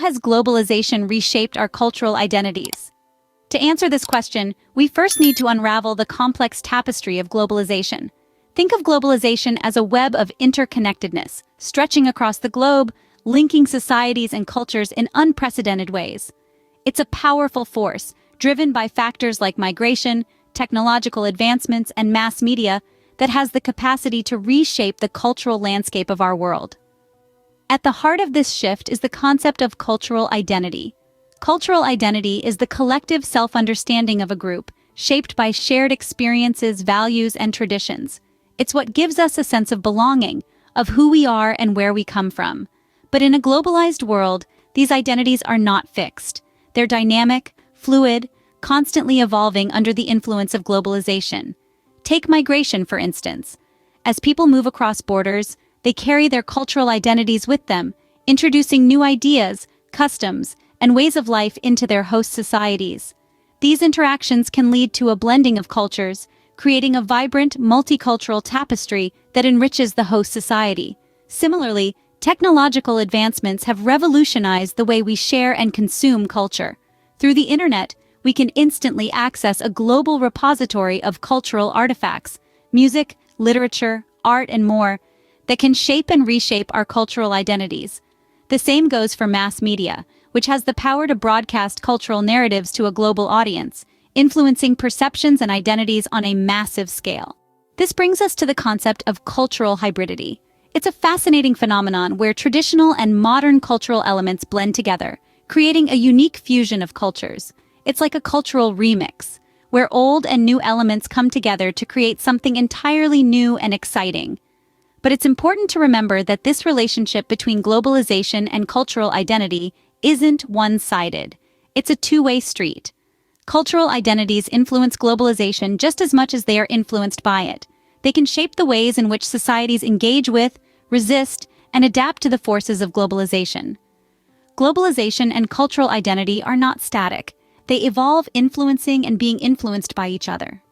has globalization reshaped our cultural identities? To answer this question, we first need to unravel the complex tapestry of globalization. Think of globalization as a web of interconnectedness, stretching across the globe, linking societies and cultures in unprecedented ways. It's a powerful force, driven by factors like migration, technological advancements, and mass media, that has the capacity to reshape the cultural landscape of our world. At the heart of this shift is the concept of cultural identity. Cultural identity is the collective self-understanding of a group, shaped by shared experiences, values, and traditions. It's what gives us a sense of belonging, of who we are and where we come from. But in a globalized world, these identities are not fixed. They're dynamic, fluid, constantly evolving under the influence of globalization. Take migration, for instance. As people move across borders, they carry their cultural identities with them, introducing new ideas, customs, and ways of life into their host societies. These interactions can lead to a blending of cultures, creating a vibrant, multicultural tapestry that enriches the host society. Similarly, technological advancements have revolutionized the way we share and consume culture. Through the internet, we can instantly access a global repository of cultural artifacts, music, literature, art, and more, that can shape and reshape our cultural identities. The same goes for mass media, which has the power to broadcast cultural narratives to a global audience, influencing perceptions and identities on a massive scale. This brings us to the concept of cultural hybridity. It's a fascinating phenomenon where traditional and modern cultural elements blend together, creating a unique fusion of cultures. It's like a cultural remix, where old and new elements come together to create something entirely new and exciting. But it's important to remember that this relationship between globalization and cultural identity isn't one-sided. It's a two-way street. Cultural identities influence globalization just as much as they are influenced by it. They can shape the ways in which societies engage with, resist, and adapt to the forces of globalization. Globalization and cultural identity are not static. They evolve, influencing and being influenced by each other.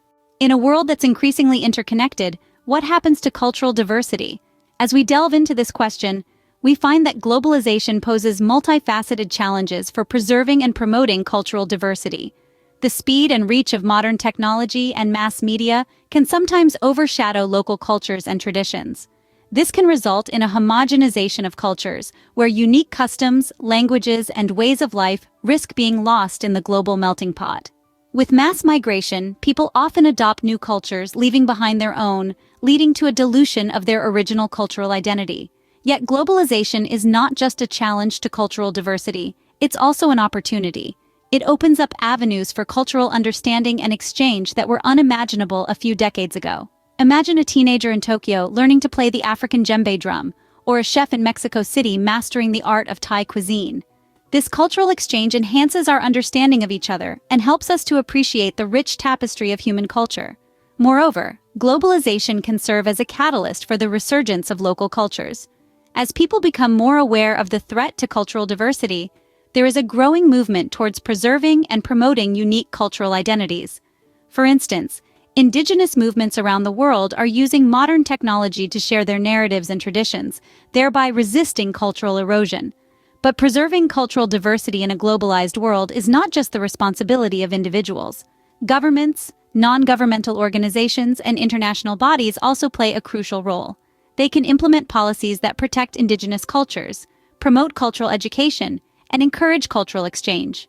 In a world that's increasingly interconnected, what happens to cultural diversity? As we delve into this question, we find that globalization poses multifaceted challenges for preserving and promoting cultural diversity. The speed and reach of modern technology and mass media can sometimes overshadow local cultures and traditions. This can result in a homogenization of cultures, where unique customs, languages, and ways of life risk being lost in the global melting pot. With mass migration, people often adopt new cultures, leaving behind their own, leading to a dilution of their original cultural identity. Yet globalization is not just a challenge to cultural diversity, it's also an opportunity. It opens up avenues for cultural understanding and exchange that were unimaginable a few decades ago. Imagine a teenager in Tokyo learning to play the African djembe drum, or a chef in Mexico City mastering the art of Thai cuisine. This cultural exchange enhances our understanding of each other and helps us to appreciate the rich tapestry of human culture. Moreover, globalization can serve as a catalyst for the resurgence of local cultures. As people become more aware of the threat to cultural diversity, there is a growing movement towards preserving and promoting unique cultural identities. For instance, indigenous movements around the world are using modern technology to share their narratives and traditions, thereby resisting cultural erosion. But preserving cultural diversity in a globalized world is not just the responsibility of individuals. Governments, non-governmental organizations, and international bodies also play a crucial role. They can implement policies that protect indigenous cultures, promote cultural education, and encourage cultural exchange.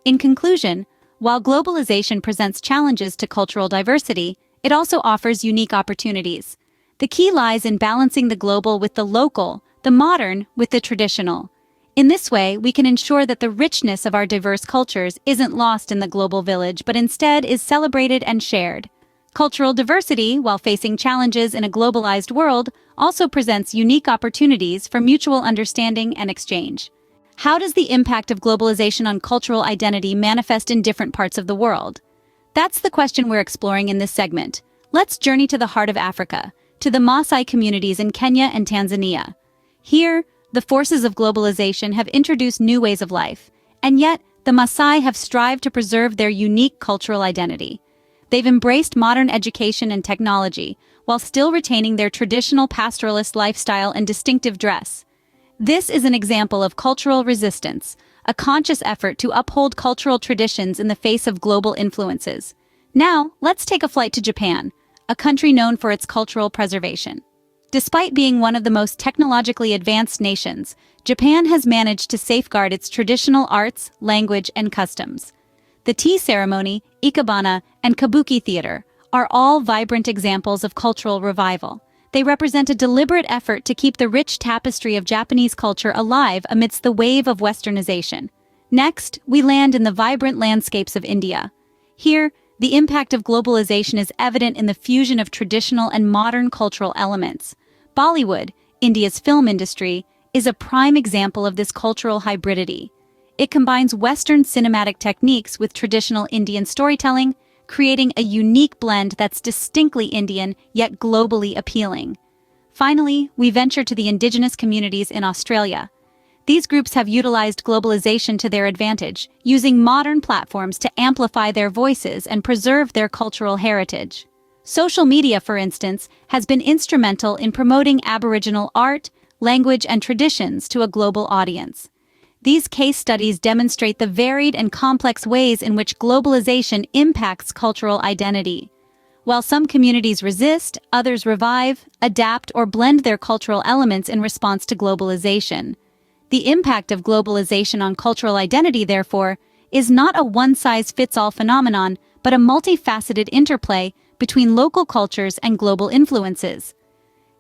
In conclusion, while globalization presents challenges to cultural diversity, it also offers unique opportunities. The key lies in balancing the global with the local, the modern with the traditional. In this way, we can ensure that the richness of our diverse cultures isn't lost in the global village, but instead is celebrated and shared. Cultural diversity, while facing challenges in a globalized world, also presents unique opportunities for mutual understanding and exchange. How does the impact of globalization on cultural identity manifest in different parts of the world? That's the question we're exploring in this segment. Let's journey to the heart of Africa, to the Maasai communities in Kenya and Tanzania. Here, the forces of globalization have introduced new ways of life, and yet the Maasai have strived to preserve their unique cultural identity. They've embraced modern education and technology, while still retaining their traditional pastoralist lifestyle and distinctive dress. This is an example of cultural resistance, a conscious effort to uphold cultural traditions in the face of global influences. Now, let's take a flight to Japan, a country known for its cultural preservation. Despite being one of the most technologically advanced nations, Japan has managed to safeguard its traditional arts, language, and customs. The tea ceremony, ikebana, and kabuki theater are all vibrant examples of cultural revival. They represent a deliberate effort to keep the rich tapestry of Japanese culture alive amidst the wave of westernization. Next, we land in the vibrant landscapes of India. Here, the impact of globalization is evident in the fusion of traditional and modern cultural elements. Bollywood, India's film industry, is a prime example of this cultural hybridity. It combines Western cinematic techniques with traditional Indian storytelling, creating a unique blend that's distinctly Indian yet globally appealing. Finally, we venture to the indigenous communities in Australia. These groups have utilized globalization to their advantage, using modern platforms to amplify their voices and preserve their cultural heritage. Social media, for instance, has been instrumental in promoting Aboriginal art, language, and traditions to a global audience. These case studies demonstrate the varied and complex ways in which globalization impacts cultural identity. While some communities resist, others revive, adapt, or blend their cultural elements in response to globalization. The impact of globalization on cultural identity, therefore, is not a one-size-fits-all phenomenon, but a multifaceted interplay between local cultures and global influences.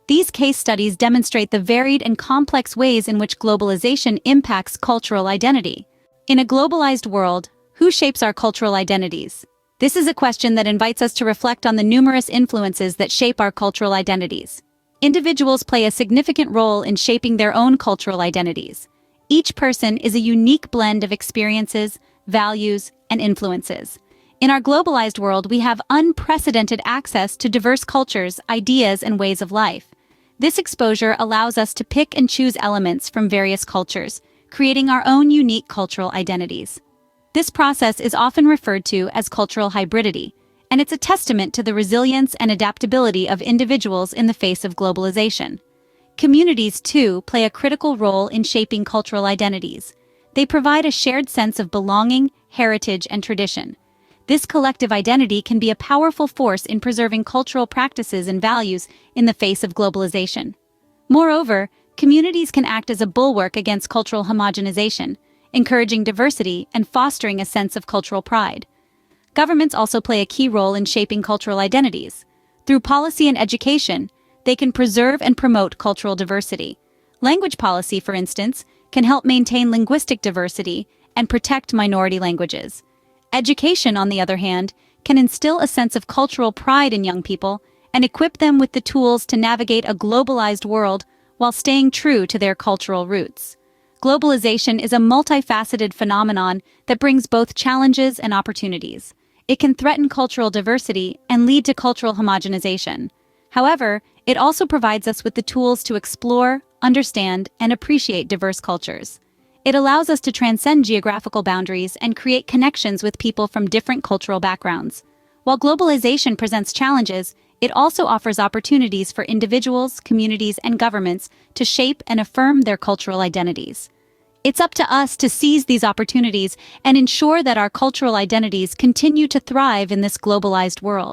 These case studies demonstrate the varied and complex ways in which globalization impacts cultural identity. In a globalized world, who shapes our cultural identities? This is a question that invites us to reflect on the numerous influences that shape our cultural identities. Individuals play a significant role in shaping their own cultural identities. Each person is a unique blend of experiences, values, and influences. In our globalized world, we have unprecedented access to diverse cultures, ideas, and ways of life. This exposure allows us to pick and choose elements from various cultures, creating our own unique cultural identities. This process is often referred to as cultural hybridity, and it's a testament to the resilience and adaptability of individuals in the face of globalization. Communities, too, play a critical role in shaping cultural identities. They provide a shared sense of belonging, heritage, and tradition. This collective identity can be a powerful force in preserving cultural practices and values in the face of globalization. Moreover, communities can act as a bulwark against cultural homogenization, encouraging diversity and fostering a sense of cultural pride. Governments also play a key role in shaping cultural identities. Through policy and education, they can preserve and promote cultural diversity. Language policy, for instance, can help maintain linguistic diversity and protect minority languages. Education, on the other hand, can instill a sense of cultural pride in young people and equip them with the tools to navigate a globalized world while staying true to their cultural roots. Globalization is a multifaceted phenomenon that brings both challenges and opportunities. It can threaten cultural diversity and lead to cultural homogenization. However, it also provides us with the tools to explore, understand, and appreciate diverse cultures. It allows us to transcend geographical boundaries and create connections with people from different cultural backgrounds. While globalization presents challenges, it also offers opportunities for individuals, communities, and governments to shape and affirm their cultural identities. It's up to us to seize these opportunities and ensure that our cultural identities continue to thrive in this globalized world.